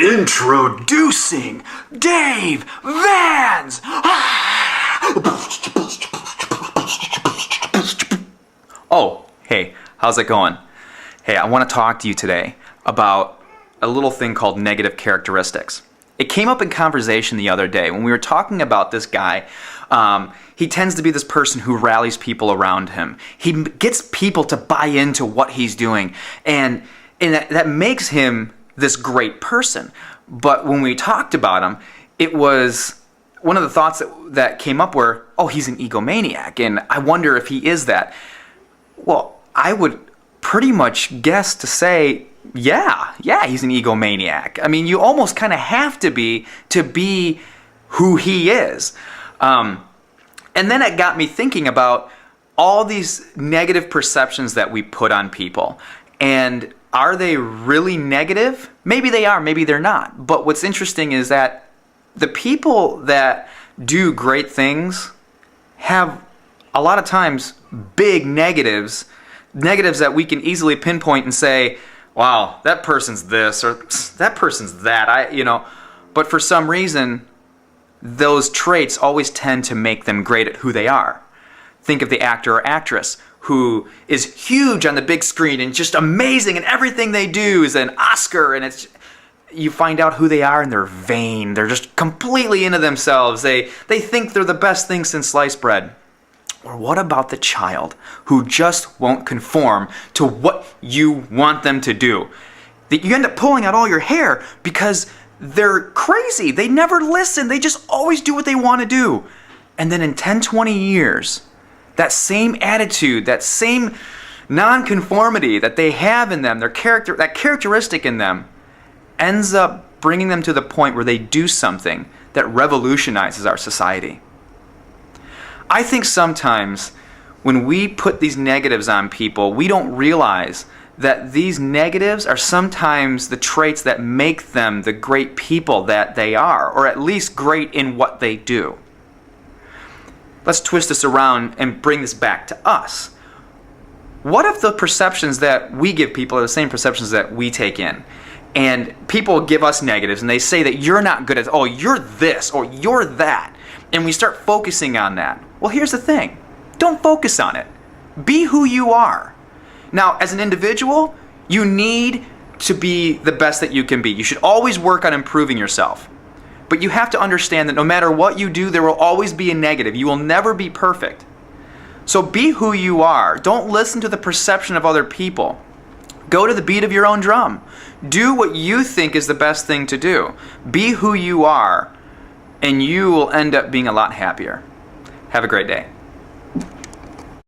Introducing Dave Vans! Oh, hey, how's it going? Hey, I want to talk to you today about a little thing called negative characteristics. It came up in conversation the other day when we were talking about this guy. He tends to be this person who rallies people around him. He gets people to buy into what he's doing, and that makes him this great person. But when we talked about him, it was one of the thoughts that came up were, oh, he's an egomaniac, and I wonder if he is that. Well, I would pretty much guess to say, yeah, he's an egomaniac. I mean, you almost kind of have to be who he is. And then it got me thinking about all these negative perceptions that we put on people. And are they really negative? Maybe they are, maybe they're not. But what's interesting is that the people that do great things have a lot of times big negatives that we can easily pinpoint and say, wow, that person's this or that person's that. But for some reason, those traits always tend to make them great at who they are. Think of the actor or actress who is huge on the big screen and just amazing, and everything they do is an Oscar, and you find out who they are and they're vain. They're just completely into themselves. They think they're the best thing since sliced bread. Or what about the child who just won't conform to what you want them to do? That you end up pulling out all your hair because they're crazy. They never listen. They just always do what they want to do. And then in 10, 20 years, that same attitude, that same nonconformity that they have in them, that characteristic in them, ends up bringing them to the point where they do something that revolutionizes our society. I think sometimes when we put these negatives on people, we don't realize that these negatives are sometimes the traits that make them the great people that they are, or at least great in what they do. Let's twist this around and bring this back to us. What if the perceptions that we give people are the same perceptions that we take in? And people give us negatives and they say that you're not good at, oh, you're this or you're that. And we start focusing on that. Well, here's the thing. Don't focus on it. Be who you are. Now, as an individual, you need to be the best that you can be. You should always work on improving yourself. But you have to understand that no matter what you do, there will always be a negative. You will never be perfect. So be who you are. Don't listen to the perception of other people. Go to the beat of your own drum. Do what you think is the best thing to do. Be who you are, and you will end up being a lot happier. Have a great day.